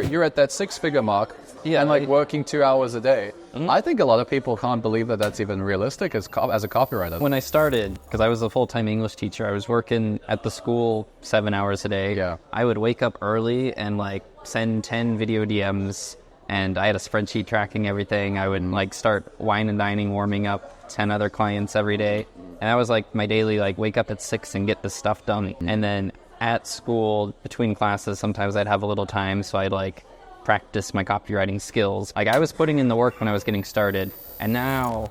You're at that six-figure mark, Yeah, and like working 2 hours a day. Mm-hmm. I think a lot of people can't believe that that's even realistic as a copywriter. When I started, because I was a full-time English teacher, I was working at the school 7 hours a day. Yeah. I would wake up early and like send 10 video DMs, and I had a spreadsheet tracking everything. I would like start wine and dining, warming up 10 other clients every day. And that was like my daily, like wake up at 6 and get this stuff done. And then at school, between classes, sometimes I'd have a little time, so I'd like practice my copywriting skills. Like I was putting in the work when I was getting started, and now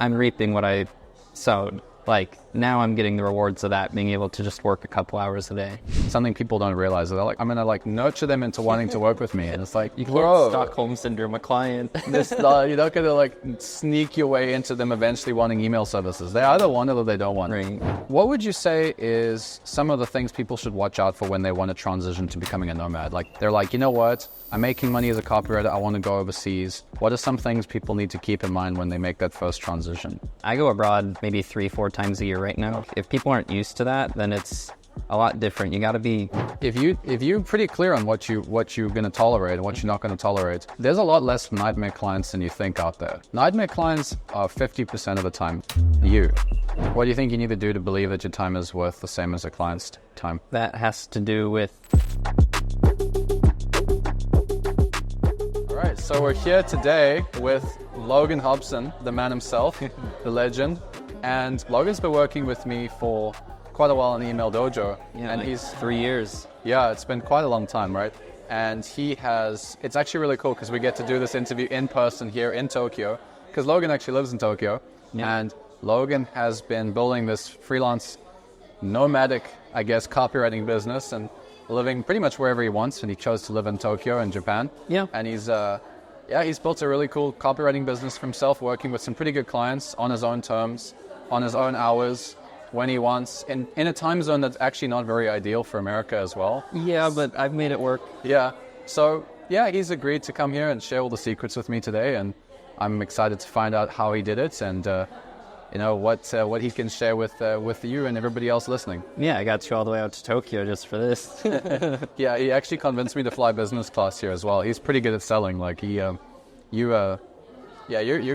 I'm reaping what I sowed. Like now I'm getting the rewards of that, being able to just work a couple hours a day. Something people don't realize. They're like, I'm gonna like nurture them into wanting to work with me, and it's like, You can't bro, Stockholm syndrome a client. you're not gonna like sneak your way into them eventually wanting email services. They either want it or they don't want it. Right. What would you say is some of the things people should watch out for when they want to transition to becoming a nomad? Like they're like, you know what? I'm making money as a copywriter. I want to go overseas. What are some things people need to keep in mind when they make that first transition? I go abroad maybe 3-4 times a year right now. If people aren't used to that, then it's a lot different. You got to be. If you're pretty clear on what you're going to tolerate and what you're not going to tolerate, there's a lot less nightmare clients than you think out there. Nightmare clients are 50% of the time you. What do you think you need to do to believe that your time is worth the same as a client's time? That has to do with. All right, so we're here today with Logan Hobson, the man himself, the legend. And Logan's been working with me for quite a while in Email Dojo. Yeah, and like he's 3 years. Yeah, it's been quite a long time, right? And it's actually really cool because we get to do this interview in person here in Tokyo, because Logan actually lives in Tokyo. Yeah. And Logan has been building this freelance, nomadic, I guess, copywriting business and living pretty much wherever he wants. And he chose to live in Tokyo in Japan. Yeah. And he's built a really cool copywriting business for himself, working with some pretty good clients on his own terms, on his own hours, when he wants, in a time zone that's actually not very ideal for America as well. Yeah, but I've made it work. Yeah. So, yeah, he's agreed to come here and share all the secrets with me today, and I'm excited to find out how he did it and, what he can share with you and everybody else listening. Yeah, I got you all the way out to Tokyo just for this. Yeah, he actually convinced me to fly business class here as well. He's pretty good at selling. Like, you're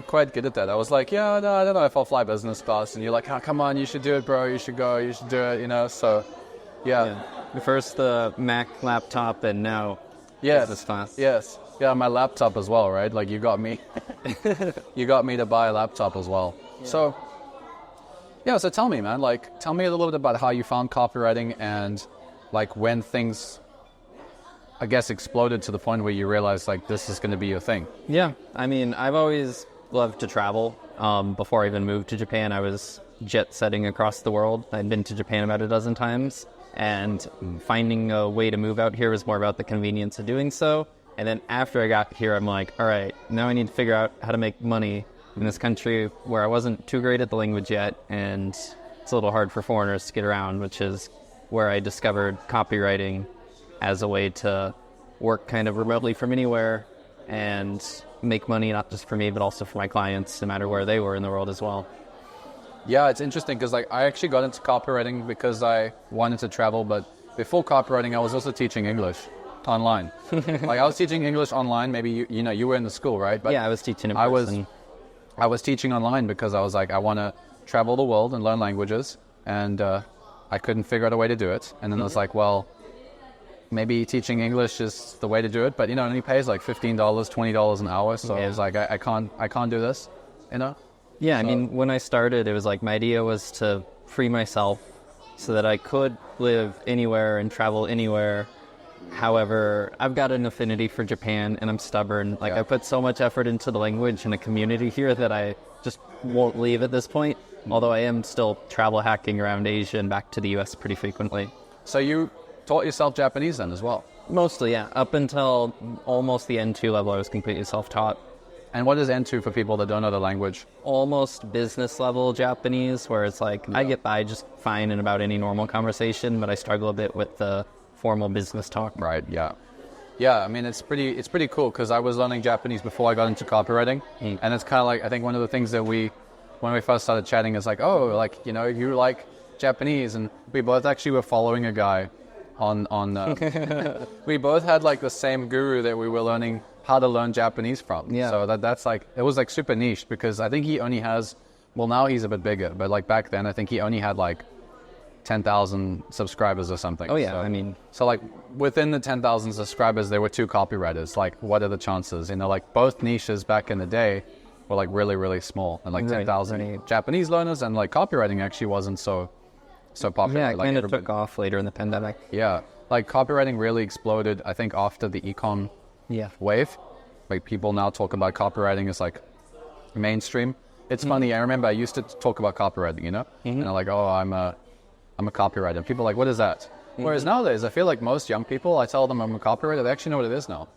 quite good at that. I was like, no, I don't know if I'll fly business class. And you're like, oh, come on, you should do it, bro. You should go, you should do it, so, yeah. First the Mac laptop and now business class. Yes. Yeah, my laptop as well, right? Like, you got me to buy a laptop as well. Yeah. So tell me, man, tell me a little bit about how you found copywriting and, when things, I guess, exploded to the point where you realized, this is going to be your thing. Yeah, I mean, I've always loved to travel. Before I even moved to Japan, I was jet-setting across the world. I'd been to Japan about a dozen times, and finding a way to move out here was more about the convenience of doing so. And then after I got here, I'm like, all right, now I need to figure out how to make money in this country where I wasn't too great at the language yet, and it's a little hard for foreigners to get around, which is where I discovered copywriting as a way to work kind of remotely from anywhere and make money, not just for me, but also for my clients, no matter where they were in the world as well. Yeah, it's interesting because I actually got into copywriting because I wanted to travel, but before copywriting, I was also teaching English online. I was teaching English online. Maybe you were in the school, right? But yeah, I was teaching in person. I was teaching online because I was like, I want to travel the world and learn languages, and I couldn't figure out a way to do it. And then I was like, well, maybe teaching English is the way to do it, but it only pays like $15, $20 an hour. So I was like, I can't do this, Yeah, I mean, when I started, it was like my idea was to free myself so that I could live anywhere and travel anywhere. However, I've got an affinity for Japan, and I'm stubborn. I put so much effort into the language and the community here that I just won't leave at this point, although I am still travel hacking around Asia and back to the US pretty frequently. So you taught yourself Japanese then as well? Mostly, yeah. Up until almost the N2 level, I was completely self-taught. And what is N2 for people that don't know the language? Almost business level Japanese, where it's like, I get by just fine in about any normal conversation, but I struggle a bit with the formal business talk. Right, yeah. Yeah, I mean, it's pretty cool because I was learning Japanese before I got into copywriting. And it's kind of like, I think one of the things that when we first started chatting is like, you like Japanese. And we both actually were following a guy we both had like the same guru that we were learning how to learn Japanese from. Yeah. So that's like, it was like super niche because I think he only has, well, now he's a bit bigger, but like back then I think he only had like 10,000 subscribers or something. Oh yeah, So, I mean, so like within the 10,000 subscribers, there were 2 copywriters. Like, what are the chances? You know, like both niches back in the day were like really, really small, and like Right, 10,000 right. Japanese learners, and like copywriting actually wasn't so popular. yeah, it like kind of everybody- took off later in the pandemic. Yeah, like copywriting really exploded, I think, after the econ Yeah. wave. Like people now talk about copywriting as like mainstream. It's funny. I remember I used to talk about copywriting, you know, and I'm like, oh, I'm a copywriter. People are like, what is that? Whereas nowadays, I feel like most young people, I tell them I'm a copywriter, they actually know what it is now.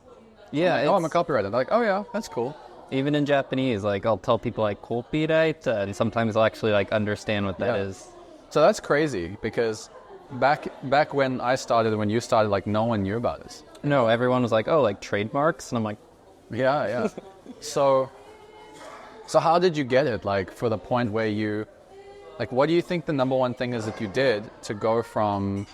Yeah, Like, oh, I'm a it's- copywriter. They're like, oh yeah, that's cool. even in Japanese, like I'll tell people like copywriter, and sometimes they'll actually like understand what that Yeah. is. So that's crazy because back when I started, when you started, like no one knew about this. No, everyone was like, oh, like trademarks, and I'm like, Yeah. So how did you get it? Like for the point where you, like, what do you think the number one thing is that you did to go from,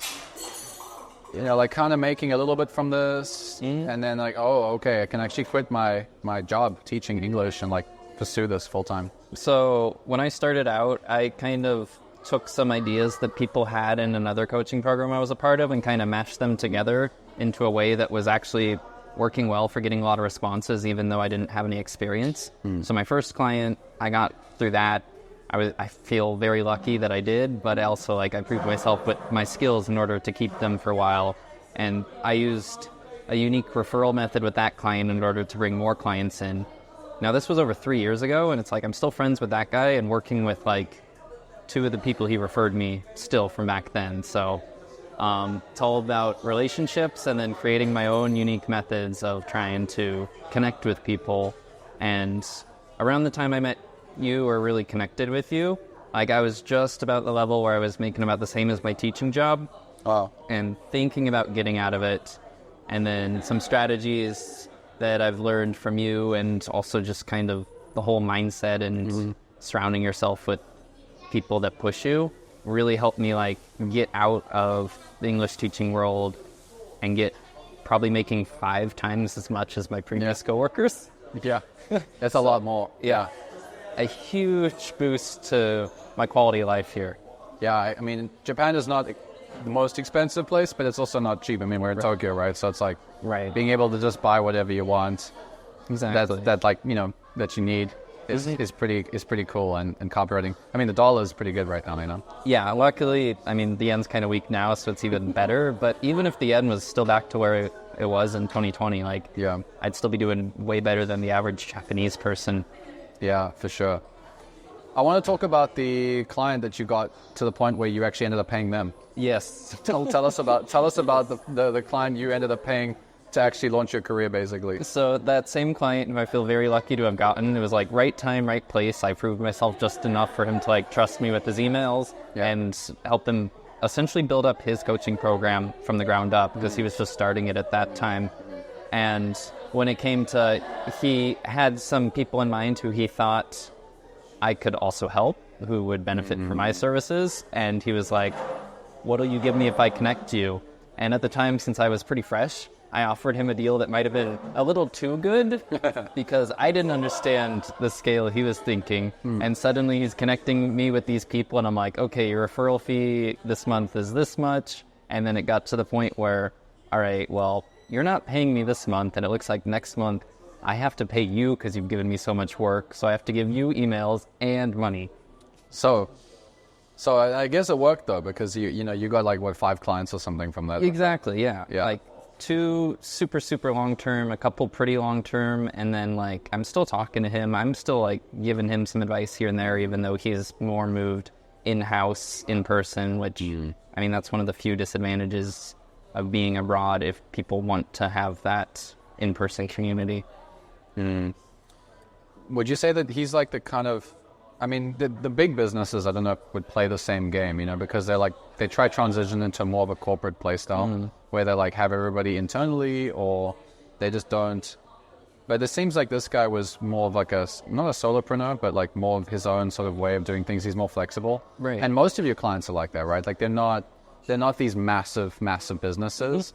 you know, like kind of making a little bit from this and then like, oh, okay, I can actually quit my job teaching English and like pursue this full time. So when I started out, I kind of took some ideas that people had in another coaching program I was a part of and kind of mashed them together into a way that was actually working well for getting a lot of responses, even though I didn't have any experience. So my first client, I got through that. I feel very lucky that I did, but also like I proved myself with my skills in order to keep them for a while. And I used a unique referral method with that client in order to bring more clients in. Now this was over 3 years ago, and it's like I'm still friends with that guy and working with like 2 of the people he referred me still from back then. So it's all about relationships and then creating my own unique methods of trying to connect with people. And around the time I met you or really connected with you, like I was just about the level where I was making about the same as my teaching job. Wow. And thinking about getting out of it, and then some strategies that I've learned from you, and also just kind of the whole mindset and surrounding yourself with people that push you really helped me like get out of the English teaching world and get probably making 5 times as much as my previous coworkers. Yeah. That's a lot more. Yeah. A huge boost to my quality of life here. Yeah, I mean, Japan is not the most expensive place, but it's also not cheap. I mean, we're in Tokyo, right? So it's like being able to just buy whatever you want. Exactly. That like, you know, that you need is pretty cool. And copywriting, I mean, the dollar is pretty good right now, you know? Yeah, luckily, I mean, the yen's kind of weak now, so it's even better. But even if the yen was still back to where it was in 2020, like, Yeah. I'd still be doing way better than the average Japanese person. Yeah, for sure. I want to talk about the client that you got to the point where you actually ended up paying them. Yes. Tell us about the client you ended up paying to actually launch your career, basically. So that same client, who I feel very lucky to have gotten, it was like right time, right place. I proved myself just enough for him to like trust me with his emails and help him essentially build up his coaching program from the ground up, because he was just starting it at that time. And when it came to, he had some people in mind who he thought I could also help, who would benefit from my services. And he was like, what'll you give me if I connect you? And at the time, since I was pretty fresh, I offered him a deal that might have been a little too good because I didn't understand the scale he was thinking. And suddenly he's connecting me with these people, and I'm like, okay, your referral fee this month is this much. And then it got to the point where, all right, well, you're not paying me this month, and it looks like next month I have to pay you because you've given me so much work. So I have to give you emails and money. So I guess it worked though, because you got like what, 5 clients or something from that. Exactly, yeah. Yeah. Like 2 super long term, a couple pretty long term, and then like I'm still talking to him. I'm still like giving him some advice here and there, even though he's more moved in-house, in person, which I mean, that's one of the few disadvantages of being abroad if people want to have that in-person community. Would you say that he's like the kind of, I mean, the big businesses, I don't know if would play the same game, you know, because they try transition into more of a corporate play style where they like have everybody internally, or they just don't. But it seems like this guy was more of like not a solopreneur, but like more of his own sort of way of doing things. He's more flexible. Right. And most of your clients are like that, right? Like they're not they're not these massive businesses.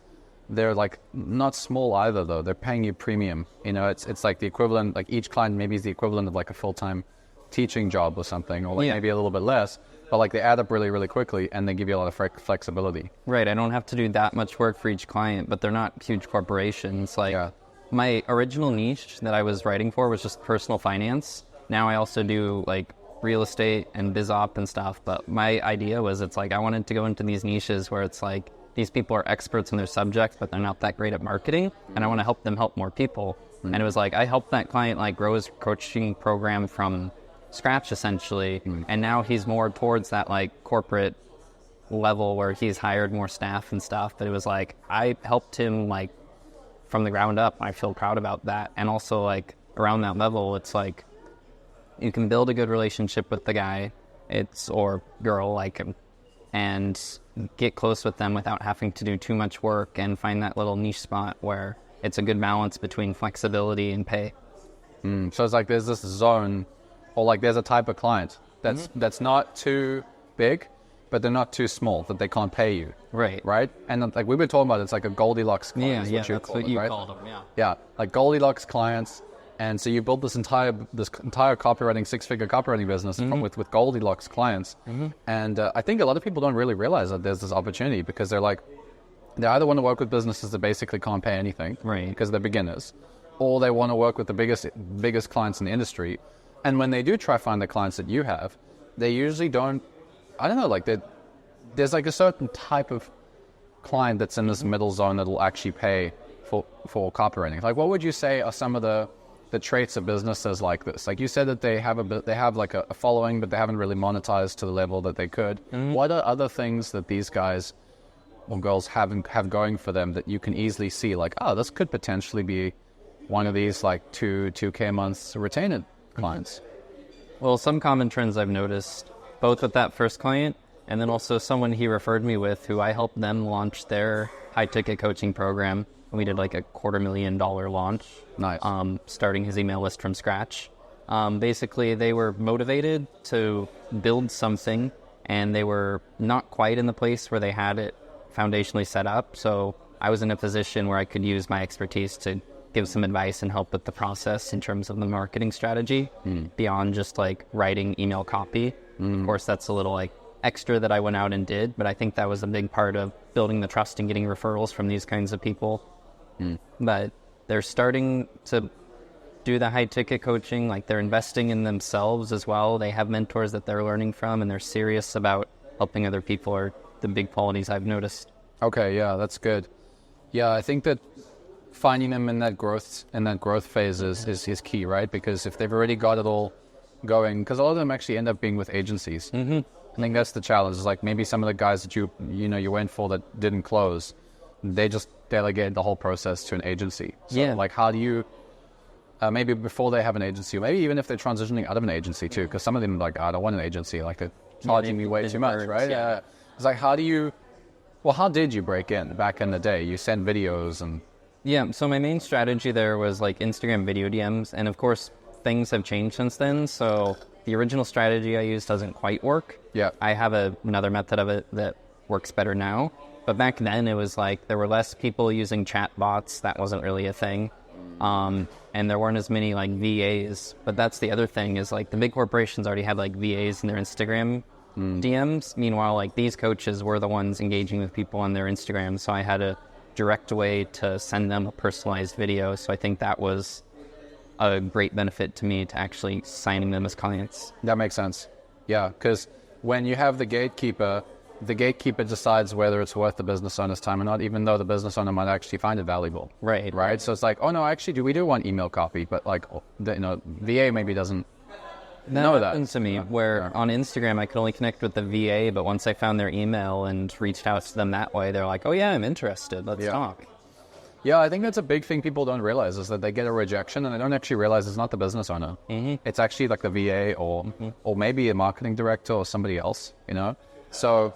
They're like not small either though. They're paying you premium. You know, it's like the equivalent, like each client maybe is the equivalent of like a full-time teaching job or something, or like maybe a little bit less, but like they add up really, really quickly and they give you a lot of flexibility. Right. I don't have to do that much work for each client, but they're not huge corporations. Like my original niche that I was writing for was just personal finance. Now I also do like real estate and biz op and stuff. But my idea was it's like I wanted to go into these niches where it's like these people are experts in their subjects, but they're not that great at marketing. And I want to help them help more people. And it was like I helped that client like grow his coaching program from scratch essentially, and now he's more towards that like corporate level where he's hired more staff and stuff. But it was like I helped him like from the ground up. I feel proud about that. And also like around that level, it's like you can build a good relationship with the guy or girl like and get close with them without having to do too much work, and find that little niche spot where it's a good balance between flexibility and pay. So it's like there's this zone, or like there's a type of client that's not too big, but they're not too small that they can't pay you. Right? And like we were talking about, it's like a Goldilocks client. That's what you called them. Yeah, like Goldilocks clients. And so you build this entire copywriting, six-figure copywriting business with Goldilocks clients. And I think a lot of people don't really realize that there's this opportunity, because they're like, they either want to work with businesses that basically can't pay anything, because they're beginners, or they want to work with the biggest clients in the industry. And when they do try to find the clients that you have, they usually don't, I don't know, like there's like a certain type of client that's in this middle zone that will actually pay for copywriting. Like what would you say are some of the traits of businesses like this? Like you said that they have like a following, but they haven't really monetized to the level that they could. What are other things that these guys or girls have going for them that you can easily see like, oh, this could potentially be one of these like 2K a month retained clients? Well, some common trends I've noticed, both with that first client and then also someone he referred me with who I helped them launch their high-ticket coaching program. And we did like a $250,000 launch. Nice. Starting his email list from scratch. Basically, they were motivated to build something, and they were not quite in the place where they had it foundationally set up. So I was in a position where I could use my expertise to give some advice and help with the process in terms of the marketing strategy beyond just like writing email copy. Of course, that's a little like extra that I went out and did, but I think that was a big part of building the trust and getting referrals from these kinds of people. But they're starting to do the high ticket coaching, like they're investing in themselves as well. They have mentors that they're learning from, and they're serious about helping other people are the big qualities I've noticed. Okay, yeah, that's good. Yeah, I think that finding them in that growth phase is key, right? Because if they've already got it all going, because a lot of them actually end up being with agencies. I think that's the challenge. Is like maybe some of the guys that you went for that didn't close, they just delegate the whole process to an agency. So like how do you maybe before they have an agency, or maybe even if they're transitioning out of an agency too, because some of them like, I don't want an agency, like they're charging me way too much, right? It's like how did you break in back in the day? You sent videos and so my main strategy there was like Instagram video DMs, and of course things have changed since then, so the original strategy I used doesn't quite work. I have another method of it that works better now, but back then it was like there were less people using chat bots. That wasn't really a thing, and there weren't as many like VAs. But that's the other thing, is like the big corporations already had like VAs in their Instagram DMs. Meanwhile, like these coaches were the ones engaging with people on their Instagram, so I had a direct way to send them a personalized video. So I think that was a great benefit to me to actually signing them as clients. That makes sense. Yeah, because when you have the gatekeeper decides whether it's worth the business owner's time or not, even though the business owner might actually find it valuable. Right. So it's like, oh no, actually, we do want email copy, but like, VA maybe doesn't know that. Happened to me where on Instagram I could only connect with the VA, but once I found their email and reached out to them that way, they're like, oh yeah, I'm interested. Let's talk. Yeah, I think that's a big thing people don't realize, is that they get a rejection and they don't actually realize it's not the business owner. It's actually like the VA or maybe a marketing director or somebody else, So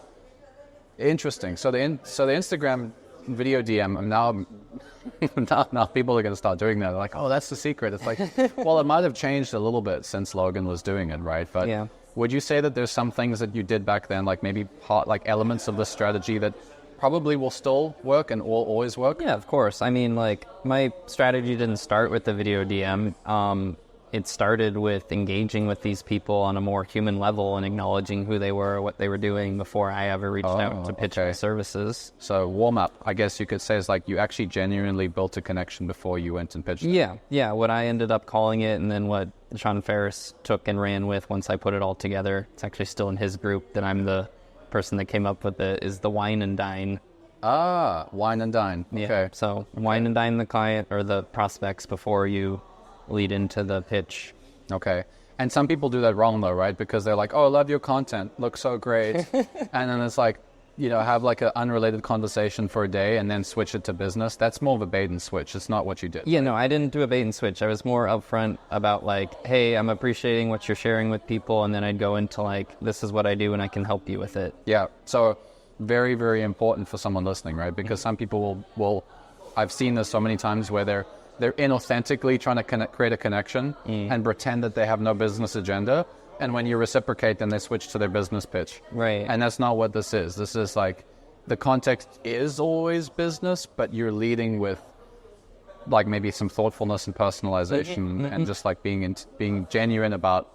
interesting. So the Instagram video DM, now people are going to start doing that. They're like, oh, that's the secret. It's like, well, it might have changed a little bit since Logan was doing it, right? But would you say that there's some things that you did back then, like maybe elements of the strategy that probably will still work and will always work? Yeah, of course. I mean, like, my strategy didn't start with the video DM. It started with engaging with these people on a more human level and acknowledging who they were, what they were doing before I ever reached out to pitch my services. So warm up, I guess you could say, is like you actually genuinely built a connection before you went and pitched it. Yeah. What I ended up calling it, and then what Sean Ferris took and ran with once I put it all together. It's actually still in his group that I'm the person that came up with it, is the wine and dine. Wine and dine. Yeah. Okay. So wine and dine the client or the prospects before you lead into the pitch. Okay. And some people do that wrong though, right? Because they're like, oh, I love your content, looks so great. And then it's like, have like an unrelated conversation for a day and then switch it to business. That's more of a bait and switch. It's not what you did. Yeah, no, I didn't do a bait and switch. I was more upfront about like, hey, I'm appreciating what you're sharing with people. And then I'd go into like, this is what I do and I can help you with it. Yeah. So very, very important for someone listening, right? Because some people will I've seen this so many times where they're inauthentically trying to create a connection and pretend that they have no business agenda. And when you reciprocate, then they switch to their business pitch. Right. And that's not what this is. This is like, the context is always business, but you're leading with like maybe some thoughtfulness and personalization and just like being genuine about,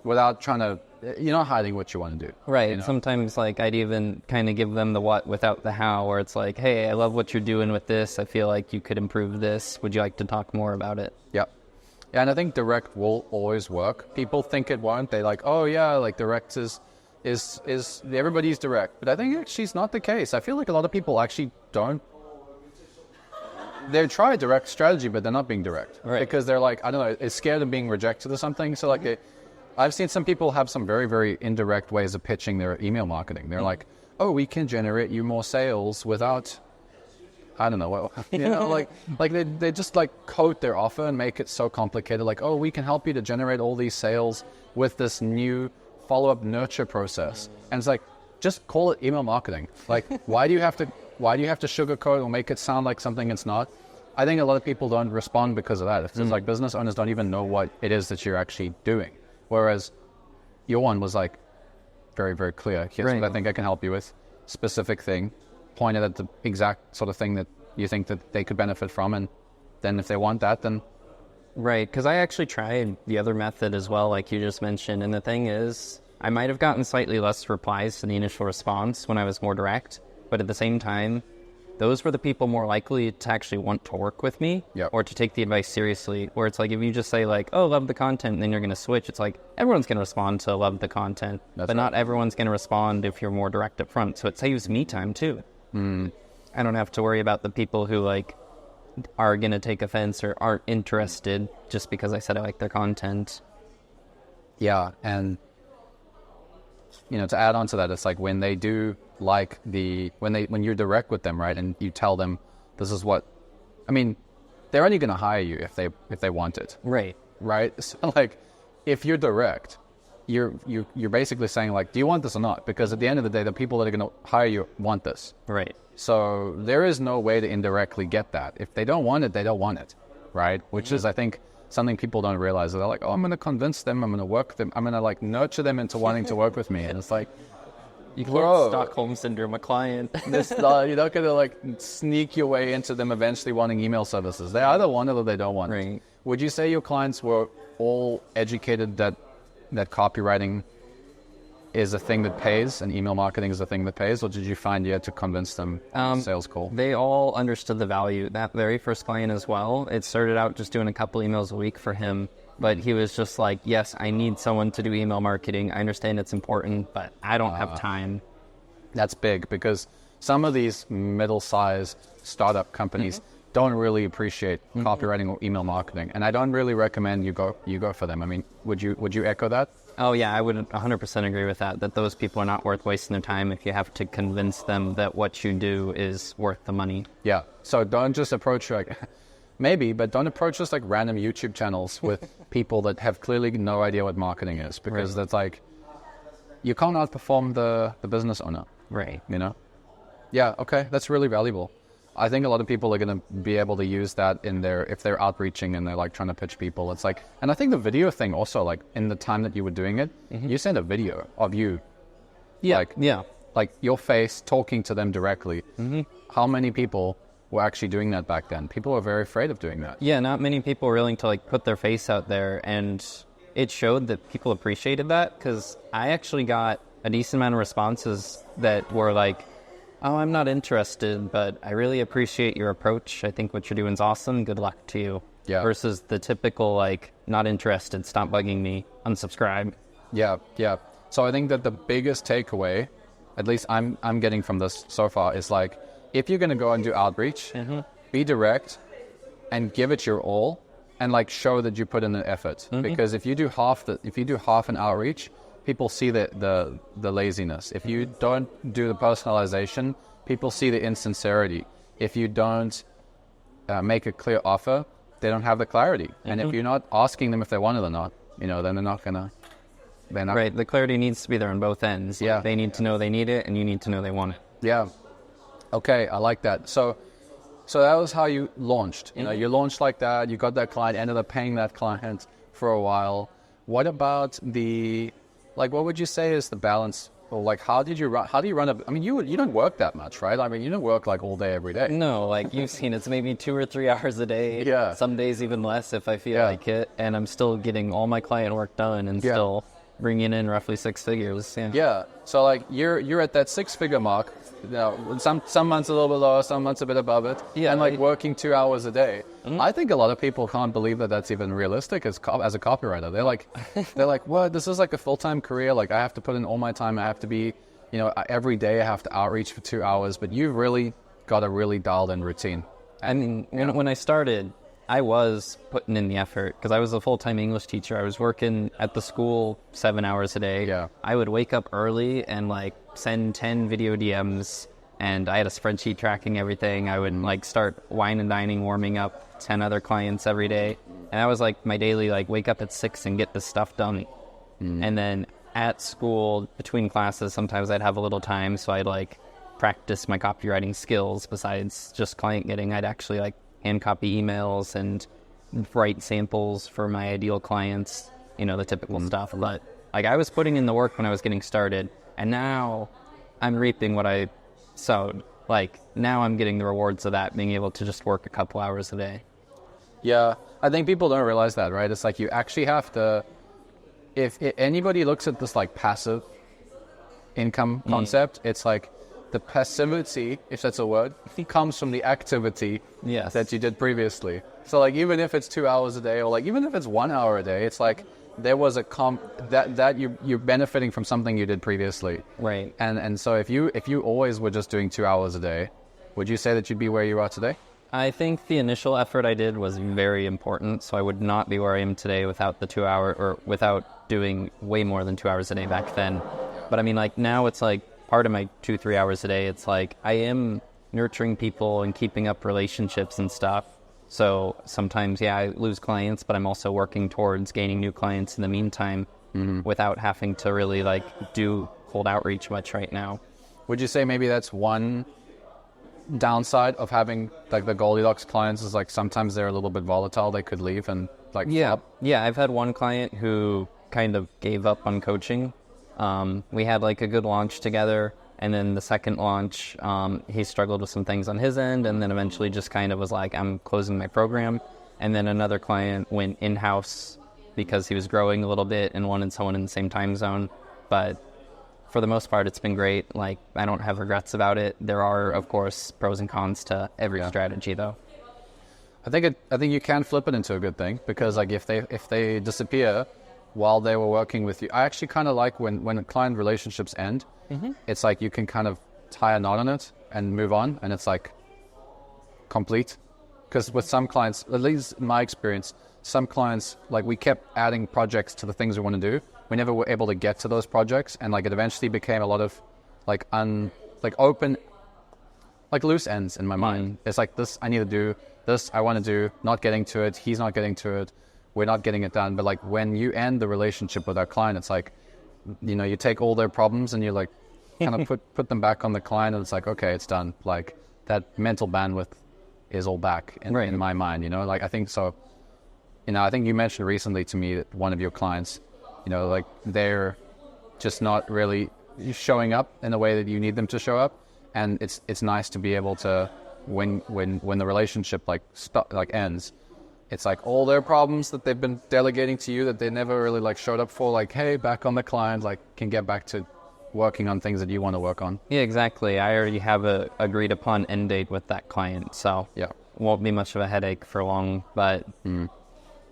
without trying to, you're not hiding what you want to do. Right. Sometimes like I'd even kind of give them the what without the how, where it's like, hey, I love what you're doing with this. I feel like you could improve this. Would you like to talk more about it? Yeah. Yeah, and I think direct will always work. People think it won't. They like, oh yeah, like direct is everybody's direct. But I think actually it's not the case. I feel like a lot of people actually don't. They try a direct strategy, but they're not being direct. Right. Because they're like, I don't know, it's scared of being rejected or something. So like, I've seen some people have some very, very indirect ways of pitching their email marketing. They're like, oh, we can generate you more sales without, I don't know, like they just like coat their offer and make it so complicated. Like, oh, we can help you to generate all these sales with this new follow-up nurture process. And it's like, just call it email marketing. Like, why do you have to sugarcoat or make it sound like something it's not? I think a lot of people don't respond because of that. It's just like business owners don't even know what it is that you're actually doing. Whereas your one was like very, very clear. Here's what I think I can help you with. Specific thing. Pointed at the exact sort of thing that you think that they could benefit from. And then if they want that, then... Right, because I actually tried the other method as well, like you just mentioned. And the thing is, I might have gotten slightly less replies to the initial response when I was more direct. But at the same time, those were the people more likely to actually want to work with me or to take the advice seriously. Where it's like, if you just say like, oh, love the content, and then you're going to switch, it's like, everyone's going to respond to love the content. But not everyone's going to respond if you're more direct up front. So it saves me time too. I don't have to worry about the people who like are going to take offense or aren't interested just because I said I like their content. Yeah, and to add on to that, it's like when they do like when you're direct with them, right, and you tell them this is what, I mean, they're only going to hire you if they want it. Right. So like, if you're direct, you're basically saying like, do you want this or not? Because at the end of the day, the people that are going to hire you want this. Right. So there is no way to indirectly get that. If they don't want it, they don't want it, right? Which is, I think, something people don't realize. They're like, oh, I'm going to convince them, I'm going to work them, I'm going to like nurture them into wanting to work with me. And it's like, you can't Stockholm syndrome a client. You're not going to like sneak your way into them eventually wanting email services. They either want it or they don't want it. Would you say your clients were all educated that copywriting is a thing that pays and email marketing is a thing that pays, or did you find you had to convince them sales call? They all understood the value. That very first client as well, it started out just doing a couple emails a week for him, but he was just like, yes, I need someone to do email marketing. I understand it's important, but I don't have time. That's big, because some of these middle-sized startup companies don't really appreciate copywriting or email marketing, and I don't really recommend you go for them. I mean, would you echo that? Oh yeah, I would 100% agree with that those people are not worth wasting their time if you have to convince them that what you do is worth the money. Yeah, so don't just approach like, maybe, but don't approach just like random YouTube channels with people that have clearly no idea what marketing is, because that's like, you can't outperform the business owner. Right. Yeah, okay, that's really valuable. I think a lot of people are going to be able to use that if they're outreaching and they're like trying to pitch people. It's like, and I think the video thing also, like in the time that you were doing it, you sent a video of you. Yeah. Like your face talking to them directly. How many people were actually doing that back then? People were very afraid of doing that. Yeah, not many people were willing to like put their face out there, and it showed that people appreciated that, because I actually got a decent amount of responses that were like, oh, I'm not interested, but I really appreciate your approach. I think what you're doing is awesome. Good luck to you. Yeah. Versus the typical like, not interested, stop bugging me, unsubscribe. Yeah. So I think that the biggest takeaway, at least I'm getting from this so far, is like, if you're going to go and do outreach, be direct and give it your all, and like show that you put in the effort. Because if you do half an outreach, people see the laziness. If you don't do the personalization, people see the insincerity. If you don't make a clear offer, they don't have the clarity. And if you're not asking them if they want it or not, then they're not gonna. Right. The clarity needs to be there on both ends. Yeah. They need to know they need it, and you need to know they want it. Yeah. Okay, I like that. So that was how you launched. You launched like that. You got that client, ended up paying that client for a while. What about what would you say is the balance? Or like, how do you run a? I mean, you don't work that much, right? I mean, you don't work like all day every day. No, like you've seen, it's maybe 2 or 3 hours a day. Yeah. Some days even less if I feel like it, and I'm still getting all my client work done and still bringing in roughly 6 figures. Yeah. Yeah. So like you're at that 6-figure mark. Some months a little bit lower, some months a bit above it. Yeah. And like working 2 hours a day. I think a lot of people can't believe that that's even realistic as a copywriter. They're like, what? This is like a full-time career. Like I have to put in all my time. I have to be, every day I have to outreach for 2 hours. But you've really got a really dialed in routine. I mean, when I started, I was putting in the effort, because I was a full-time English teacher. I was working at the school 7 hours a day. Yeah. I would wake up early and like send 10 video DMs, and I had a spreadsheet tracking everything. I would like start wine and dining, warming up 10 other clients every day. And that was like my daily, like wake up at 6 and get this stuff done. And then at school, between classes, sometimes I'd have a little time, so I'd like practice my copywriting skills. Besides just client getting, I'd actually like hand copy emails and write samples for my ideal clients, the typical stuff. But like I was putting in the work when I was getting started, and now I'm reaping what I sowed. Like now I'm getting the rewards of that, being able to just work a couple hours a day. Yeah, I think people don't realize that, right? It's like you actually have to, if anybody looks at this like passive income concept, it's like the passivity, if that's a word, comes from the activity that you did previously. So like even if it's 2 hours a day, or like even if it's 1 hour a day, it's like there was a that you're benefiting from something you did previously. Right. And so if you always were just doing 2 hours a day, would you say that you'd be where you are today? I think the initial effort I did was very important, so I would not be where I am today without the 2 hour, or without doing way more than 2 hours a day back then. But I mean, like now it's like part of my 2-3 hours a day, it's like I am nurturing people and keeping up relationships and stuff. So sometimes, I lose clients, but I'm also working towards gaining new clients in the meantime, without having to really like do cold outreach much right now. Would you say maybe that's one downside of having like the Goldilocks clients, is like sometimes they're a little bit volatile, they could leave and like flop? Yeah, I've had one client who kind of gave up on coaching. We had like a good launch together, and then the second launch, he struggled with some things on his end, and then eventually just kind of was like, I'm closing my program. And then another client went in-house because he was growing a little bit and wanted someone in the same time zone. But for the most part, it's been great. Like, I don't have regrets about it. There are, of course, pros and cons to every strategy, though. I think you can flip it into a good thing, because like if they disappear while they were working with you, I actually kind of like when client relationships end. It's like you can kind of tie a knot on it and move on, and it's like complete. Because with some clients, at least in my experience, some clients, like we kept adding projects to the things we want to do. We never were able to get to those projects, and like it eventually became a lot of like open, like loose ends in my mind. It's like, this I need to do, this I want to do, not getting to it, he's not getting to it, we're not getting it done. But like when you end the relationship with our client, it's like, you take all their problems and you like kind of put them back on the client, and it's like, okay, it's done. Like that mental bandwidth is all back in my mind, you know, like I think so, you know, I think you mentioned recently to me that one of your clients, you know, like they're just not really showing up in the way that you need them to show up. And it's nice to be able to, when the relationship like ends, it's like all their problems that they've been delegating to you that they never really like showed up for, like, hey, back on the client, like can get back to working on things that you want to work on. Yeah, exactly. I already have a agreed upon end date with that client, so yeah, won't be much of a headache for long. But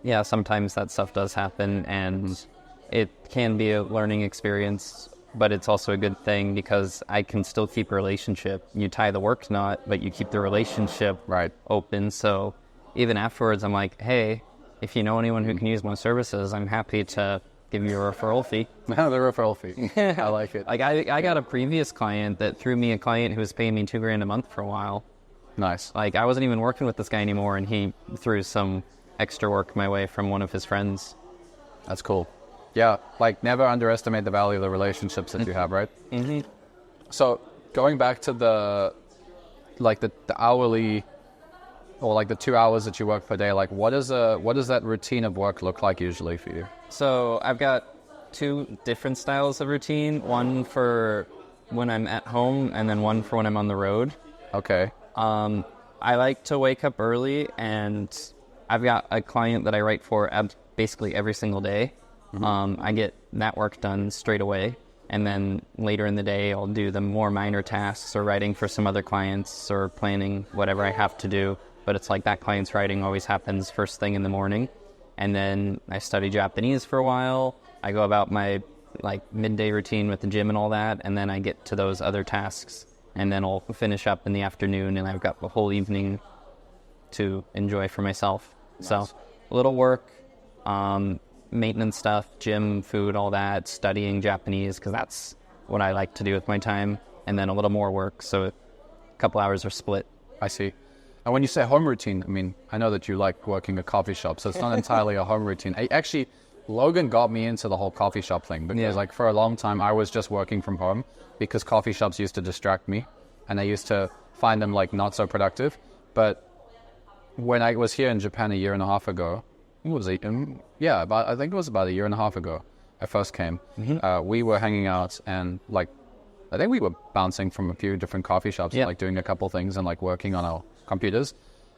yeah, sometimes that stuff does happen, and it can be a learning experience, but it's also a good thing because I can still keep a relationship. You tie the work knot, but you keep the relationship open. So even afterwards, I'm like, hey, if you know anyone who can use my services, I'm happy to give you a referral fee. The referral fee. I like it. Like I got a previous client that threw me a client who was paying me $2,000 a month for a while. Nice. Like I wasn't even working with this guy anymore, and he threw some extra work my way from one of his friends. That's cool. Yeah, like never underestimate the value of the relationships that you have, right? Mm-hmm. So going back to the hourly, or like the 2 hours that you work per day, like what does that routine of work look like usually for you? So I've got 2 different styles of routine, one for when I'm at home and then one for when I'm on the road. Okay. I like to wake up early, and I've got a client that I write for basically every single day. I get that work done straight away, and then later in the day I'll do the more minor tasks or writing for some other clients or planning whatever I have to do. But it's like that client's writing always happens first thing in the morning. And then I study Japanese for a while. I go about my like midday routine with the gym and all that, and then I get to those other tasks, and then I'll finish up in the afternoon, and I've got the whole evening to enjoy for myself. Nice. So a little work, maintenance stuff, gym, food, all that, studying Japanese, because that's what I like to do with my time, and then a little more work, so a couple hours are split. I see. And when you say home routine, I mean, I know that you like working a coffee shop, so it's not entirely a home routine. Actually, Logan got me into the whole coffee shop thing, because like for a long time I was just working from home because coffee shops used to distract me, and I used to find them like not so productive. But when I was here in Japan a year and a half ago, I think it was about a year and a half ago I first came. We were hanging out, and like I think we were bouncing from a few different coffee shops, like doing a couple things and like working on our computers.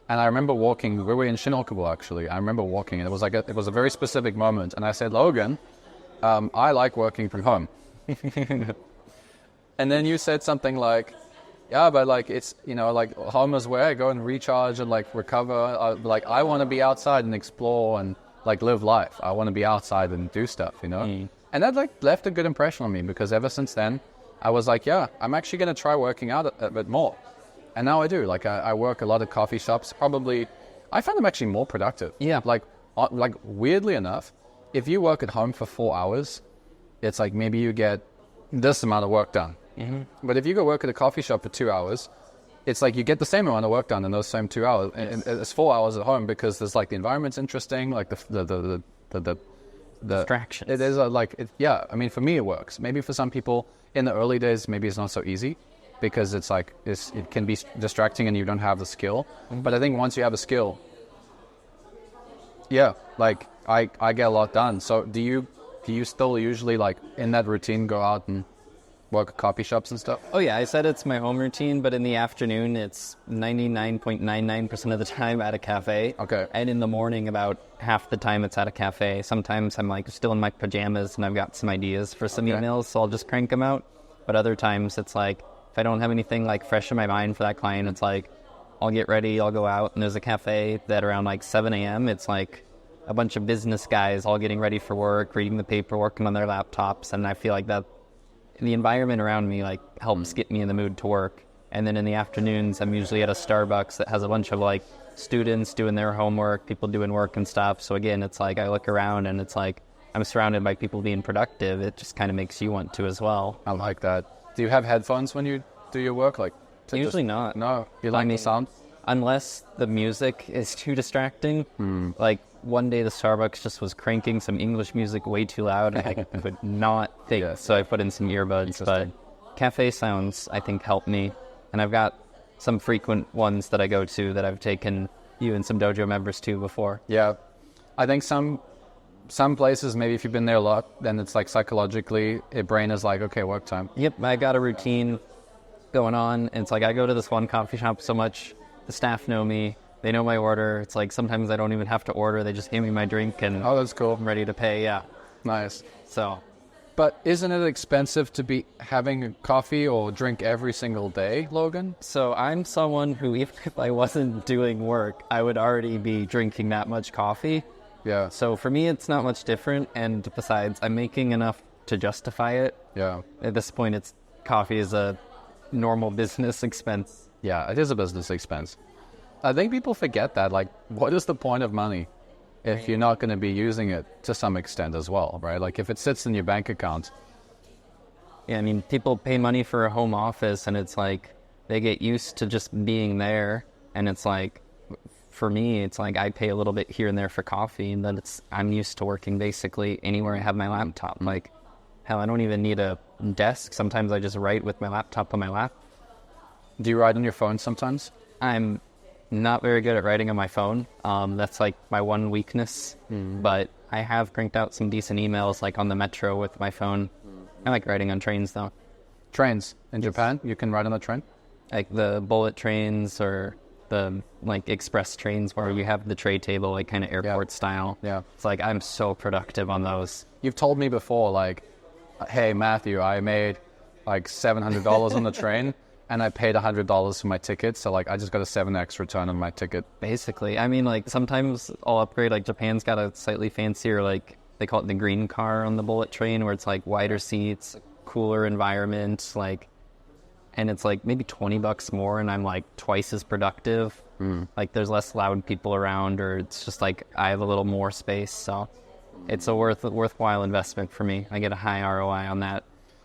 And I remember walking, we were in Shinokubo actually, I remember walking, and it was a very specific moment, and I said, Logan, I like working from home. And then you said something like, yeah, but like it's, you know, like home is where I go and recharge and like recover. Like I want to be outside and explore and like live life. I want to be outside and do stuff, you know. And that like left a good impression on me, because ever since then I was like, yeah, I'm actually going to try working out a bit more. And now I do. Like I work a lot of coffee shops. Probably I find them actually more productive. Yeah. Like weirdly enough, if you work at home for 4 hours, it's like maybe you get this amount of work done. But if you go work at a coffee shop for 2 hours, it's like you get the same amount of work done in those same 2 hours. And it's 4 hours at home, because there's like the environment's interesting, like the distractions. It is I mean, for me it works. Maybe for some people in the early days, maybe it's not so easy, because it's like it can be distracting and you don't have the skill. But I think once you have a skill, like I get a lot done. So do you still usually like in that routine go out and work at coffee shops and stuff? Oh yeah, I said it's my home routine, but in the afternoon it's 99.99% of the time at a cafe. Okay. And in the morning about half the time it's at a cafe. Sometimes I'm like still in my pajamas and I've got some ideas for some emails, so I'll just crank them out. But other times it's like, if I don't have anything like fresh in my mind for that client, it's like I'll get ready, I'll go out, and there's a cafe that around like 7 a.m. it's like a bunch of business guys all getting ready for work, reading the paper, working on their laptops, and I feel like that the environment around me like helps get me in the mood to work. And then in the afternoons I'm usually at a Starbucks that has a bunch of like students doing their homework, people doing work and stuff. So again, it's like I look around and it's like I'm surrounded by people being productive. It just kind of makes you want to as well. I like that. Do you have headphones when you do your work? Like usually not. No, you like the sound? Unless the music is too distracting. Like one day the Starbucks just was cranking some English music way too loud, and I could not think. So I put in some earbuds. But cafe sounds, I think, help me. And I've got some frequent ones that I go to that I've taken you and some dojo members to before. Yeah. I think some places, maybe if you've been there a lot, then it's like psychologically, your brain is like, okay, work time. Yep, I got a routine going on. And it's like I go to this one coffee shop so much. The staff know me. They know my order. It's like sometimes I don't even have to order. They just give me my drink and oh, that's cool. I'm ready to pay. Yeah. Nice. So. But isn't it expensive to be having a coffee or drink every single day, Logan? So I'm someone who, even if I wasn't doing work, I would already be drinking that much coffee. Yeah. So for me, it's not much different. And besides, I'm making enough to justify it. Yeah. At this point, coffee is a normal business expense. Yeah, it is a business expense. I think people forget that. Like, what is the point of money if you're not going to be using it to some extent as well, right? Like, if it sits in your bank account. Yeah, I mean, people pay money for a home office, and it's like they get used to just being there. And it's like, for me, it's like I pay a little bit here and there for coffee, and then I'm used to working basically anywhere I have my laptop. Like, hell, I don't even need a desk. Sometimes I just write with my laptop on my lap. Do you write on your phone sometimes? I'm not very good at writing on my phone. That's like my one weakness. But I have cranked out some decent emails like on the metro with my phone. I like writing on trains though. Trains in Japan, you can ride on a train? Like the bullet trains or the like express trains where you have the tray table, like kind of airport style. Yeah. It's like I'm so productive on those. You've told me before, like, hey, Matthew, I made like $700 on the train. And I paid $100 for my ticket, so like I just got a 7x return on my ticket. Basically, I mean, like sometimes I'll upgrade. Like Japan's got a slightly fancier, like they call it the green car on the bullet train, where it's like wider seats, cooler environment, like, and it's like maybe $20 more, and I'm like twice as productive. Like there's less loud people around, or it's just like I have a little more space, so it's a worthwhile investment for me. I get a high ROI on that.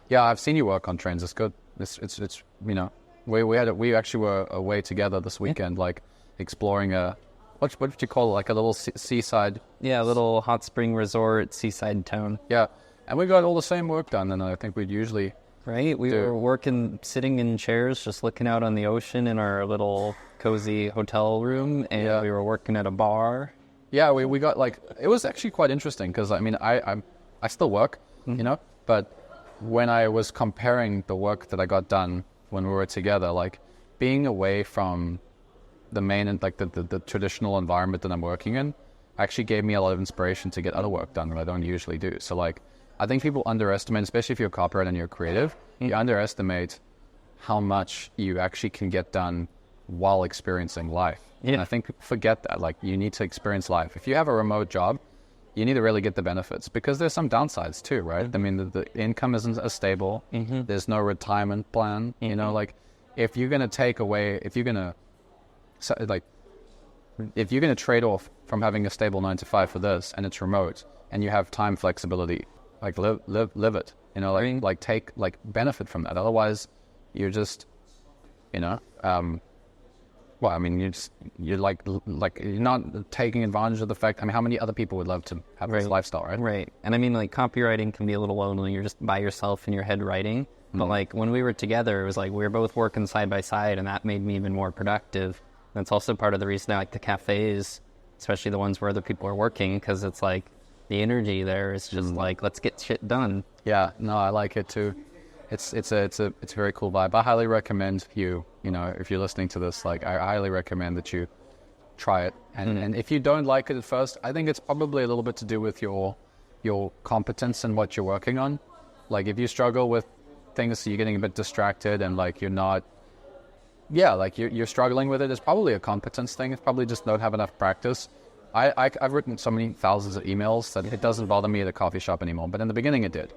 Yeah, I've seen you work on trains. It's good. It's you know, we actually were away together this weekend, like exploring what did you call it, like a little seaside. Yeah, a little hot spring resort, seaside town. Yeah, and we got all the same work done than I think we'd usually. Right, we were sitting in chairs, just looking out on the ocean in our little cozy hotel room, and we were working at a bar. Yeah, we got like, it was actually quite interesting because I mean I still work, you know, but when I was comparing the work that I got done when we were together, like being away from the main and like the traditional environment that I'm working in actually gave me a lot of inspiration to get other work done that I don't usually do. So like, I think people underestimate, especially if you're a copywriter and you're creative, you underestimate how much you actually can get done while experiencing life. Yeah. And I think people forget that, like you need to experience life. If you have a remote job, you need to really get the benefits because there's some downsides too, right? I mean, the income isn't as stable. There's no retirement plan. You know, like if you're going to trade off from having a stable 9 to 5 for this and it's remote and you have time flexibility, like live it, you know, like benefit from that. Otherwise you're just, you know, well, I mean, you're not taking advantage of the fact. I mean, how many other people would love to have this lifestyle, right? Right. And I mean, like copywriting can be a little lonely. You're just by yourself in your head writing. But like when we were together, it was like we were both working side by side, and that made me even more productive. That's also part of the reason I like the cafes, especially the ones where other people are working, because it's like the energy there is just like, let's get shit done. Yeah. No, I like it too. It's a very cool vibe. I highly recommend you know, if you're listening to this, like I highly recommend that you try it. And if you don't like it at first, I think it's probably a little bit to do with your competence and what you're working on. Like if you struggle with things, so you're getting a bit distracted and like you're not, like you're struggling with it, it's probably a competence thing. It's probably just don't have enough practice. I've written so many thousands of emails that it doesn't bother me at a coffee shop anymore. But in the beginning it did.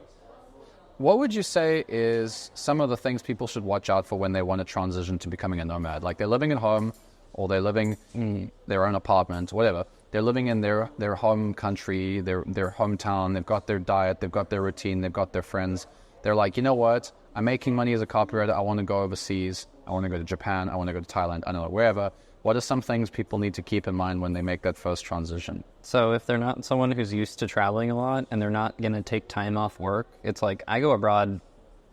What would you say is some of the things people should watch out for when they want to transition to becoming a nomad? Like they're living at home or they're living in their own apartment, whatever. They're living in their home country, their hometown. They've got their diet, they've got their routine, they've got their friends. They're like, you know what? I'm making money as a copywriter. I want to go overseas. I want to go to Japan. I want to go to Thailand. I don't know, wherever. What are some things people need to keep in mind when they make that first transition? So if they're not someone who's used to traveling a lot and they're not going to take time off work, it's like I go abroad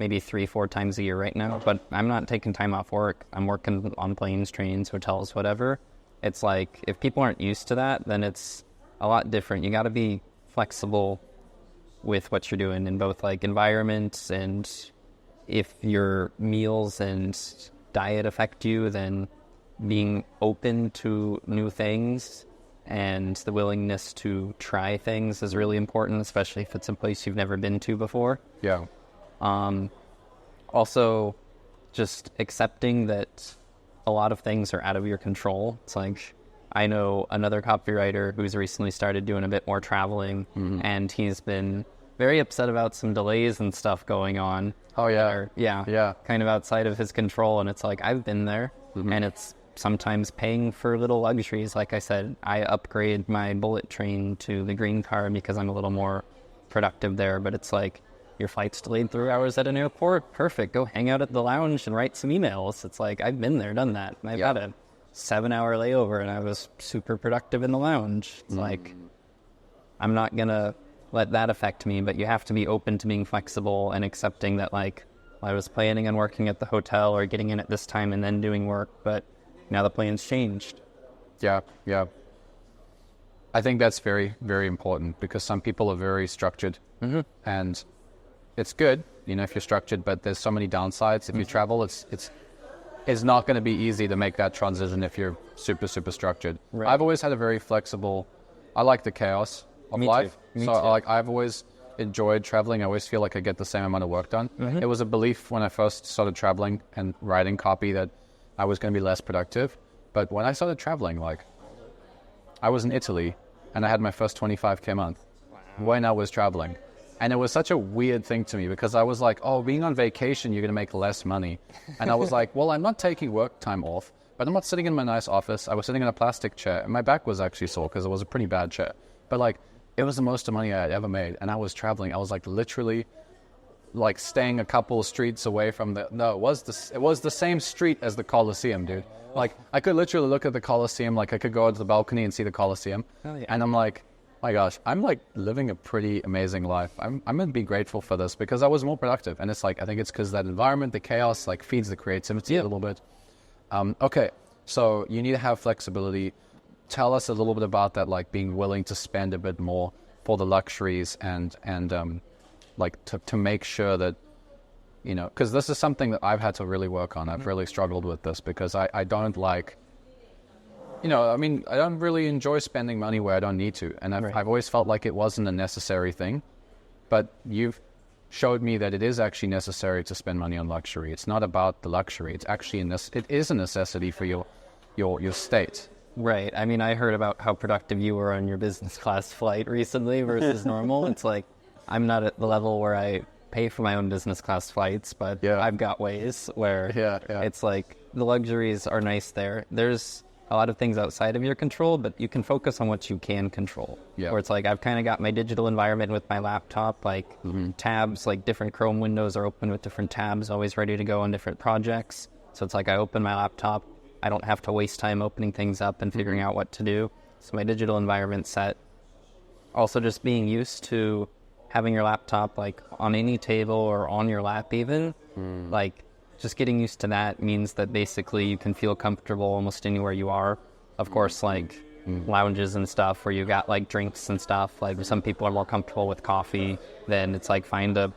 maybe 3-4 times a year right now, but I'm not taking time off work. I'm working on planes, trains, hotels, whatever. It's like, if people aren't used to that, then it's a lot different. You got to be flexible with what you're doing in both like environments, and if your meals and diet affect you, then being open to new things and the willingness to try things is really important, especially if it's a place you've never been to before. Yeah. Also, just accepting that a lot of things are out of your control. It's like, I know another copywriter who's recently started doing a bit more traveling, and he's been very upset about some delays and stuff going on. Oh, yeah. Yeah. Kind of outside of his control. And it's like, I've been there, and it's sometimes paying for little luxuries. Like I said, I upgrade my bullet train to the green car because I'm a little more productive there. But it's like, your flight's delayed 3 hours at an airport? Perfect. Go hang out at the lounge and write some emails. It's like, I've been there, done that. And I've had a 7-hour layover, and I was super productive in the lounge. It's like, I'm not going to let that affect me, but you have to be open to being flexible and accepting that, like, I was planning on working at the hotel or getting in at this time and then doing work, but now the plan's changed. Yeah. I think that's very, very important, because some people are very structured, and it's good, if you're structured, but there's so many downsides. If you travel, it's not going to be easy to make that transition if you're super, super structured. Right. I've always had a very flexible, I like the chaos of life. Me too. I've always enjoyed traveling. I always feel like I get the same amount of work done. It was a belief when I first started traveling and writing copy that I was going to be less productive. But when I started traveling, like, I was in Italy and I had my first 25K month when I was traveling. And it was such a weird thing to me, because I was like, oh, being on vacation, you're going to make less money. And I was like, well, I'm not taking work time off, but I'm not sitting in my nice office. I was sitting in a plastic chair, and my back was actually sore because it was a pretty bad chair. But like, it was the most money I had ever made. And I was traveling. I was like literally like staying a couple of streets away from it was the same street as the Colosseum, dude. Like, I could literally look at the Colosseum, like I could go to the balcony and see the Colosseum. Oh, yeah. And I'm like, my gosh, I'm like living a pretty amazing life. I'm going to be grateful for this, because I was more productive. And it's like, I think it's because that environment, the chaos, like feeds the creativity a little bit. Okay, so you need to have flexibility. Tell us a little bit about that, like being willing to spend a bit more for the luxuries and like to make sure that, because this is something that I've had to really work on. I've really struggled with this, because I don't like, I don't really enjoy spending money where I don't need to. And I've always felt like it wasn't a necessary thing. But you've showed me that it is actually necessary to spend money on luxury. It's not about the luxury. It's actually it is a necessity for your state. Right. I mean, I heard about how productive you were on your business class flight recently versus normal. It's like, I'm not at the level where I pay for my own business class flights, but I've got ways where it's like the luxuries are nice there. There's a lot of things outside of your control, but you can focus on what you can control. Yeah. Where it's like, I've kind of got my digital environment with my laptop, like tabs, like different Chrome windows are open with different tabs, always ready to go on different projects. So it's like, I open my laptop, I don't have to waste time opening things up and figuring out what to do. So my digital environment's set. Also, just being used to having your laptop like on any table or on your lap even, like, just getting used to that means that basically you can feel comfortable almost anywhere you are. Of course, like lounges and stuff where you got like drinks and stuff, like some people are more comfortable with coffee, then it's like find a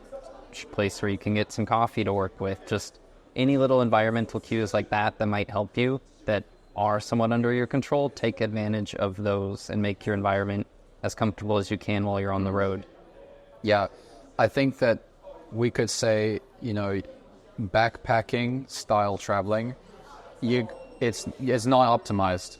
place where you can get some coffee to work with. Just any little environmental cues like that might help you, that are somewhat under your control. Take advantage of those and make your environment as comfortable as you can while you're on the road. Yeah, I think that we could say, backpacking style traveling, it's not optimized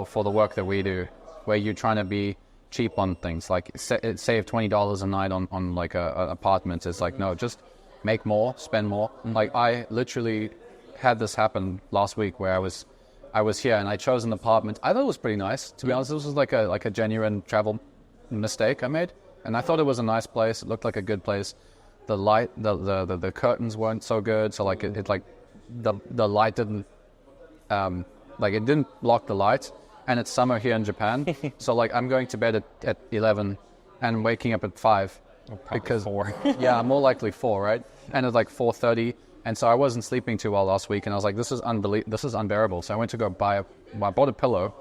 for the work that we do, where you're trying to be cheap on things, like save $20 a night on like a apartment. It's like, no, just make more, spend more. Like, I literally had this happen last week where I was here and I chose an apartment. I thought it was pretty nice, to be honest. This was like a genuine travel mistake I made, and I thought it was a nice place. It looked like a good place. The light, the curtains weren't so good, so like it like the light didn't like it didn't block the light, and it's summer here in Japan, so like I'm going to bed at 11 and waking up at 5 because 4. Yeah, more likely 4, right? And it's like 4:30. And so I wasn't sleeping too well last week. And I was like, this is unbearable. So I went to go I bought a pillow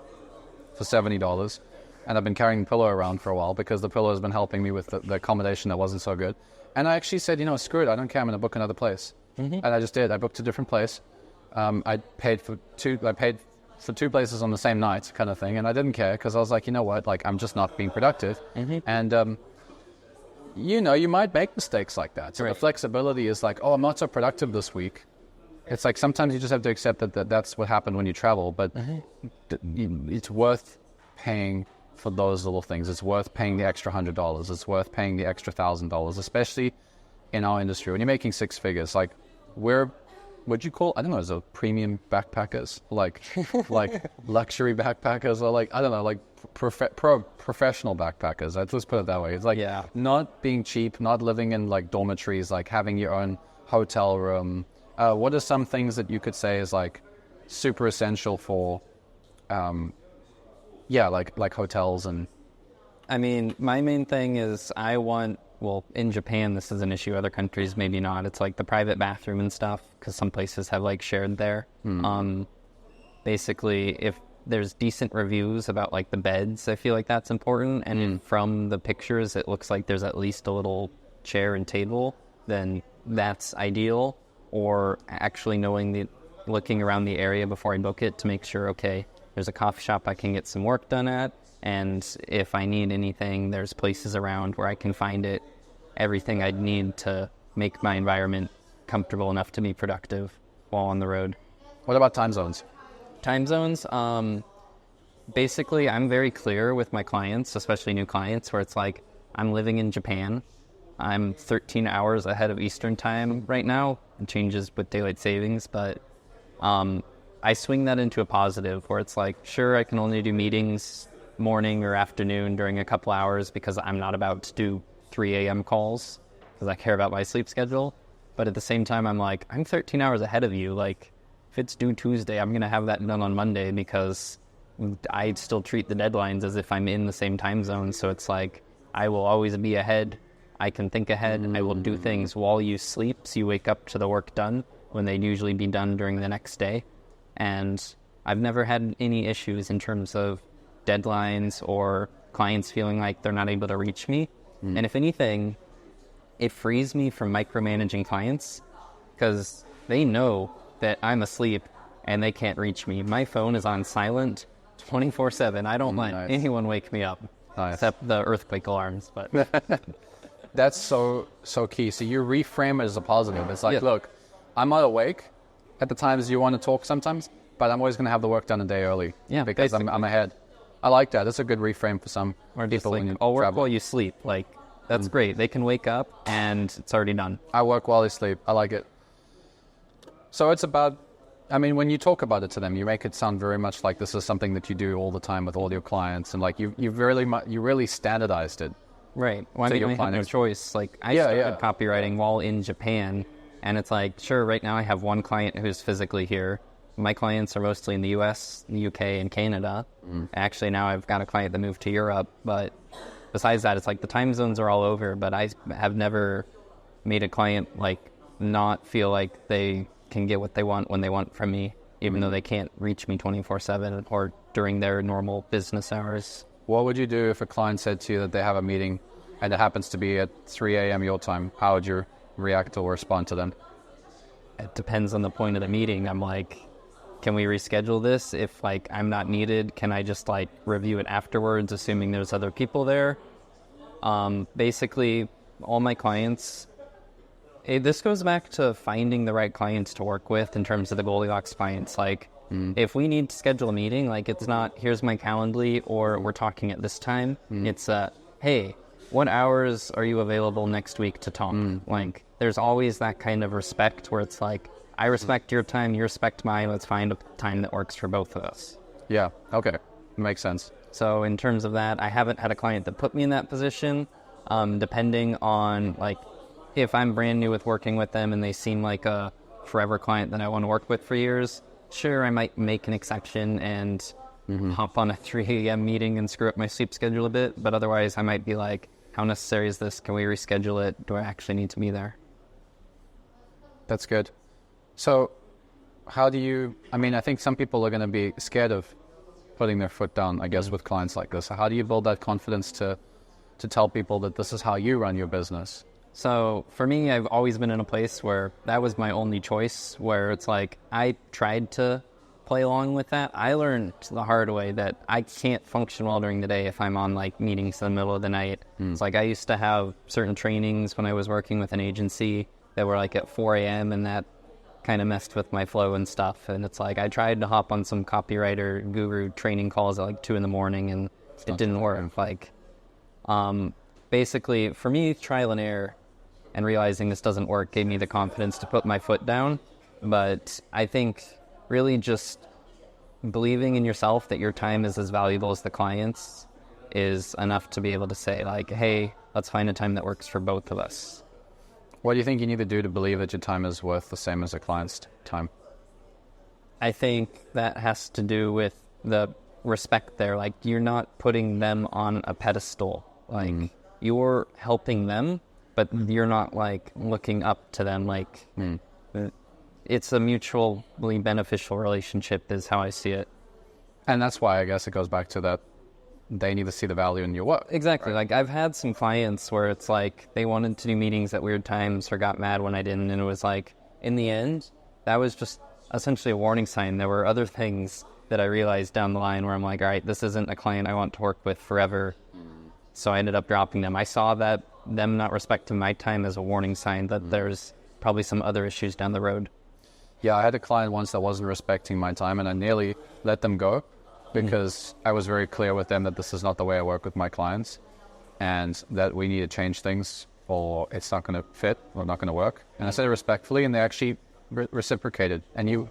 for $70. And I've been carrying the pillow around for a while because the pillow has been helping me with the accommodation that wasn't so good. And I actually said, screw it, I don't care, I'm going to book another place. And I just did. I booked a different place. I paid for two places on the same night kind of thing. And I didn't care because I was like, you know what, like I'm just not being productive. And, you might make mistakes like that. So the flexibility is like, oh, I'm not so productive this week. It's like sometimes you just have to accept that's what happened when you travel. But it's worth paying for those little things. It's worth paying the extra $100. It's worth paying the extra $1,000, especially in our industry. When you're making six figures, like what'd you call, I don't know, is it premium backpackers? Like luxury backpackers, or like, I don't know, like professional backpackers. Let's put it that way. It's like not being cheap, not living in like dormitories, like having your own hotel room. What are some things that you could say is like super essential for, like hotels? And I mean, my main thing is in Japan, this is an issue. Other countries, maybe not. It's like the private bathroom and stuff, because some places have like shared there. Basically, if there's decent reviews about like the beds, I feel like that's important. And from the pictures, it looks like there's at least a little chair and table, then that's ideal. Or actually looking around the area before I book it to make sure, okay, there's a coffee shop I can get some work done at. And if I need anything, there's places around where I can find it, everything I'd need to make my environment comfortable enough to be productive while on the road. What about time zones? Time zones, basically I'm very clear with my clients, especially new clients, where it's like, I'm living in Japan. I'm 13 hours ahead of Eastern time right now. It changes with daylight savings, but I swing that into a positive where it's like, sure, I can only do meetings morning or afternoon during a couple hours because I'm not about to do 3 a.m. calls because I care about my sleep schedule. But at the same time, I'm like, I'm 13 hours ahead of you. Like, if it's due Tuesday, I'm going to have that done on Monday because I still treat the deadlines as if I'm in the same time zone. So it's like, I will always be ahead. I can think ahead. I will do things while you sleep, so you wake up to the work done when they'd usually be done during the next day. And I've never had any issues in terms of deadlines or clients feeling like they're not able to reach me. And if anything, it frees me from micromanaging clients because they know that I'm asleep and they can't reach me. My phone is on silent 24/7. I don't let anyone wake me up except the earthquake alarms. But that's so key. So you reframe it as a positive. It's like, look, I'm not awake at the times you want to talk sometimes, but I'm always going to have the work done a day early because I'm ahead. I like that. That's a good reframe for some people. Like, I'll work while you sleep. Like, that's great. They can wake up and it's already done. I work while they sleep. I like it. So it's about, I mean, when you talk about it to them, you make it sound very much like this is something that you do all the time with all your clients, and like you really standardized it. Right. Well, I mean, I have no choice. Like, I started copywriting while in Japan, and it's like, sure, right now I have one client who's physically here. My clients are mostly in the US, the UK, and Canada. Actually, now I've got a client that moved to Europe, but besides that, it's like the time zones are all over, but I have never made a client like not feel like they can get what they want when they want from me, even though they can't reach me 24/7 or during their normal business hours. What would you do if a client said to you that they have a meeting and it happens to be at 3 a.m. your time? How would you react or respond to them? It depends on the point of the meeting. I'm like, can we reschedule this? If like I'm not needed, can I just like review it afterwards, assuming there's other people there? Basically, all my clients, this goes back to finding the right clients to work with in terms of the Goldilocks clients. Like, if we need to schedule a meeting, like it's not, here's my Calendly or we're talking at this time. It's, hey, what hours are you available next week to talk? Like, there's always that kind of respect where it's like, I respect your time, you respect mine, let's find a time that works for both of us. Yeah, okay. Makes sense. So in terms of that, I haven't had a client that put me in that position. Depending on, like, if I'm brand new with working with them and they seem like a forever client that I want to work with for years, sure, I might make an exception and hop on a 3 a.m. meeting and screw up my sleep schedule a bit. But otherwise, I might be like, how necessary is this? Can we reschedule it? Do I actually need to be there? That's good. So how do you, I mean, I think some people are going to be scared of putting their foot down, I guess, with clients like this. So how do you build that confidence to tell people that this is how you run your business? So for me, I've always been in a place where that was my only choice, where it's like I tried to play along with that. I learned the hard way that I can't function well during the day if I'm on like meetings in the middle of the night. It's like I used to have certain trainings when I was working with an agency that were like at 4 a.m. and that kind of messed with my flow and stuff. And it's like I tried to hop on some copywriter guru training calls at like 2 a.m. and it didn't work. Like basically for me, trial and error and realizing this doesn't work gave me the confidence to put my foot down. But I think really just believing in yourself that your time is as valuable as the client's is enough to be able to say like, hey, let's find a time that works for both of us. What do you think you need to do to believe that your time is worth the same as a client's time? I think that has to do with the respect there. Like you're not putting them on a pedestal. Like you're helping them, but you're not like looking up to them. Like it's a mutually beneficial relationship is how I see it. And that's why I guess it goes back to that they need to see the value in your work. Exactly. Right? Like I've had some clients where it's like they wanted to do meetings at weird times or got mad when I didn't. And it was like, in the end, that was just essentially a warning sign. There were other things that I realized down the line where I'm like, all right, this isn't a client I want to work with forever. So I ended up dropping them. I saw that them not respecting my time as a warning sign that there's probably some other issues down the road. Yeah, I had a client once that wasn't respecting my time and I nearly let them go because I was very clear with them that this is not the way I work with my clients and that we need to change things or it's not going to fit or not going to work. And I said it respectfully and they actually reciprocated. And you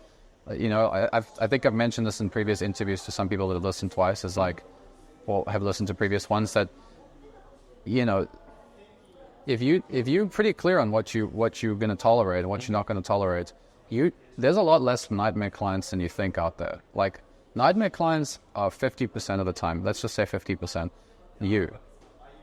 know, I think I've mentioned this in previous interviews to some people that have listened twice is like, or have listened to previous ones that, you know, if you're pretty clear on what you're going to tolerate and what you're not going to tolerate, there's a lot less nightmare clients than you think out there. Like nightmare clients are 50% of the time. Let's just say 50%. You,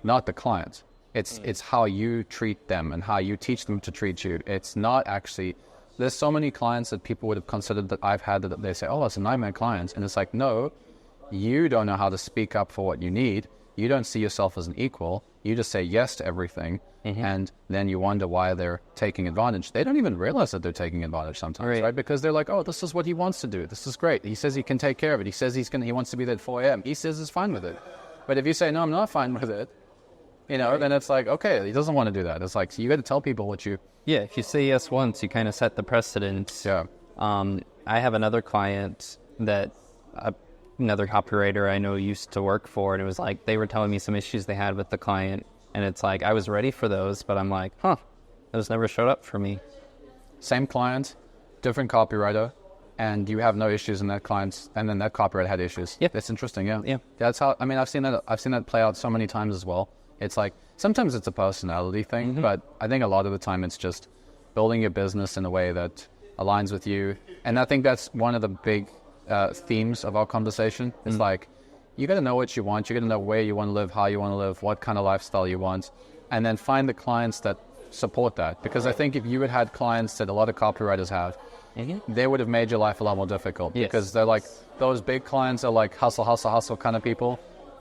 not the client. It's how you treat them and how you teach them to treat you. It's not actually. There's so many clients that people would have considered that I've had that they say, oh, it's a nightmare client, and it's like, no, you don't know how to speak up for what you need. You don't see yourself as an equal. You just say yes to everything, and then you wonder why they're taking advantage. They don't even realize that they're taking advantage sometimes, right? Because they're like, oh, this is what he wants to do. This is great. He says he can take care of it. He says he wants to be there at 4 a.m. He says he's fine with it. But if you say, no, I'm not fine with it, you know, then it's like, okay, he doesn't want to do that. It's like, so you got to tell people what you... Yeah, if you say yes once, you kind of set the precedent. Yeah. I have another client that... another copywriter I know used to work for, and it was like they were telling me some issues they had with the client, and it's like I was ready for those, but I'm like, those never showed up for me. Same client, different copywriter, and you have no issues in that client's, and then that copywriter had issues. Yeah, that's interesting. Yeah, yeah. That's how. I mean, I've seen that play out so many times as well. It's like sometimes it's a personality thing, but I think a lot of the time it's just building your business in a way that aligns with you, and I think that's one of the big themes of our conversation. It's like you got to know what you want, you got to know where you want to live, how you want to live, what kind of lifestyle you want, and then find the clients that support that. Because I think if you had clients that a lot of copywriters have, they would have made your life a lot more difficult. Because they're like, those big clients are like hustle kind of people,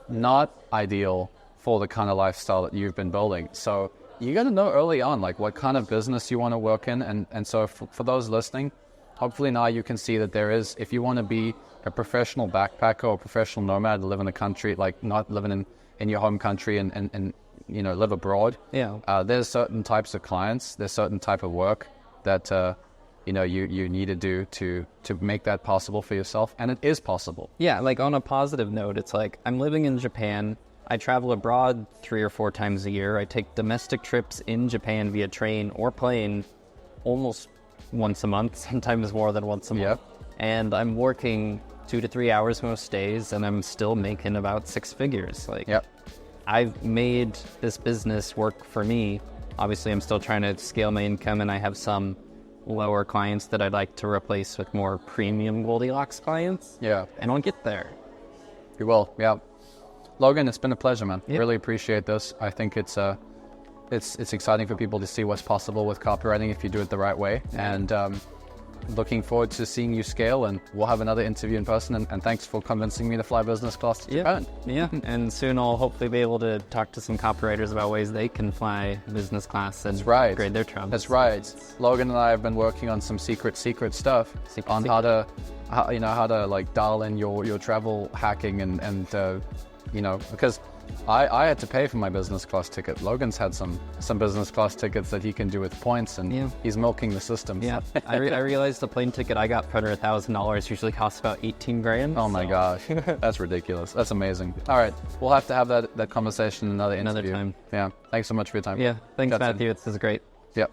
not ideal for the kind of lifestyle that you've been building. So you got to know early on like what kind of business you want to work in, and so for those listening, hopefully now you can see that there is, if you want to be a professional backpacker or a professional nomad, live in the country, like not living in your home country and you know, live abroad. Yeah. There's certain types of clients, there's certain type of work that, you know, you need to do to make that possible for yourself. And it is possible. Yeah. Like on a positive note, it's like I'm living in Japan. I travel abroad 3 or 4 times a year. I take domestic trips in Japan via train or plane almost once a month, sometimes more than once a month. Yep. And I'm working 2 to 3 hours most days, and I'm still making about 6 figures. Like, I've made this business work for me. Obviously, I'm still trying to scale my income, and I have some lower clients that I'd like to replace with more premium Goldilocks clients. Yeah. And I'll get there. You will, yeah. Logan, it's been a pleasure, man. Yep. Really appreciate this. I think it's it's exciting for people to see what's possible with copywriting if you do it the right way. And looking forward to seeing you scale, and we'll have another interview in person. And thanks for convincing me to fly business class to Japan. Yeah, and soon I'll hopefully be able to talk to some copywriters about ways they can fly business class and upgrade their travel. That's right. Logan and I have been working on some secret stuff on how to like dial in your travel hacking and because I had to pay for my business class ticket. Logan's had some business class tickets that he can do with points, and he's milking the system. Yeah, I realized the plane ticket I got for under $1,000 usually costs about 18 grand. Oh my gosh, that's ridiculous. That's amazing. All right, we'll have to have that conversation another interview. Another time. Yeah, thanks so much for your time. Yeah, thanks, Matthew. This is great. Yep.